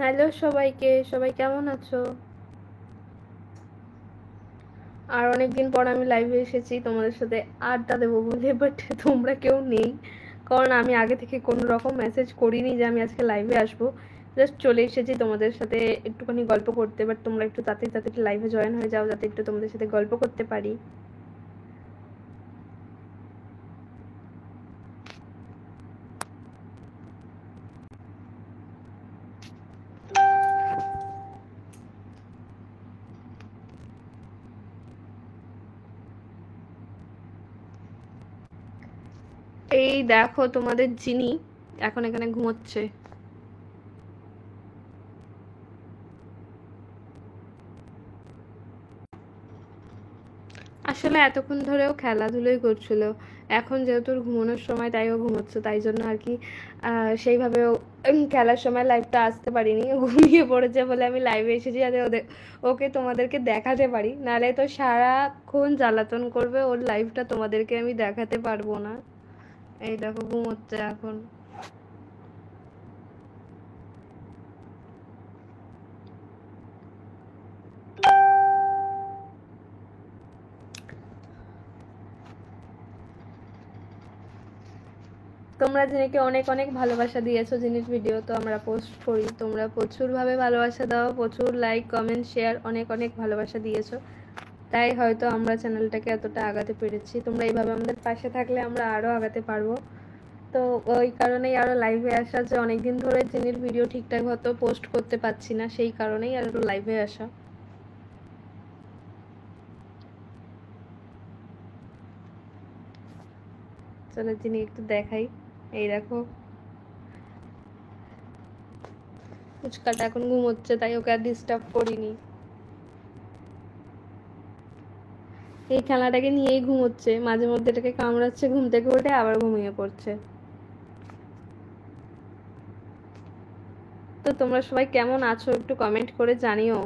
Hello সবাইকে, সবাই কেমন আছো? আর অনেকদিন পর আমি লাইভে এসেছি তোমাদের সাথে আড্ডা দেবো বলে, বাট তোমরা কেউ নেই। কারণ আমি আগে থেকে কোনো রকম মেসেজ করিনি যে আমি আজকে লাইভে আসবো। জাস্ট চলে এসেছি তোমাদের সাথে একটুখানি গল্প করতে, বাট তোমরা একটু তাড়াতাড়ি তাড়াতাড়ি লাইভে জয়েন হয়ে যাও যাতে একটু তোমাদের সাথে গল্প করতে পারি। এই দেখো তোমাদের জিনি এখন এখানে ঘুমোচ্ছে। আসলে এতক্ষণ ধরেও খেলাধুলোই করছিল। এখন যেহেতু ওর ঘুমানোর সময় তাই ও ঘুমোচ্ছে, তাই জন্য আর কি সেইভাবে খেলার সময় লাইভটা আসতে পারিনি। ও ঘুমিয়ে পড়েছে বলে আমি লাইভে এসেছি যাতে ওকে তোমাদেরকে দেখাতে পারি, নাহলে তো সারাক্ষণ জ্বালাতন করবে, ওর লাইভটা তোমাদেরকে আমি দেখাতে পারবো না। এই দেখো ঘুমোচ্ছে এখন। তোমরা জিনিকে অনেক অনেক ভালোবাসা দিয়েছো, জিনিস ভিডিও তো আমরা পোস্ট করি, তোমরা প্রচুরভাবে ভালোবাসা দাও, প্রচুর লাইক কমেন্ট শেয়ার অনেক অনেক ভালোবাসা দিয়েছো, তাই হয়তো আমরা চ্যানেলটাকে এতটা আগাতে পেরেছি। তোমরা এইভাবে আমাদের পাশে থাকলে আমরা আরও আগাতে পারবো। তো ওই কারণেই আরও লাইভে আসা, যে অনেকদিন ধরে জিনির ভিডিও ঠিকঠাক মতো পোস্ট করতে পারছি না, সেই কারণেই আরও লাইভে আসা। চলো জিনি একটু দেখাই। এই দেখো ফুচকাটা এখন ঘুমোচ্ছে, তাই ওকে আর ডিস্টার্ব করিনি। এই খেলাটাকে নিয়েই ঘুমোচ্ছে, মাঝে মধ্যে এটাকে কামড়াচ্ছে, ঘুম থেকে উঠে আবার ঘুমিয়ে পড়ছে। তো তোমরা সবাই কেমন আছো একটু কমেন্ট করে জানিও।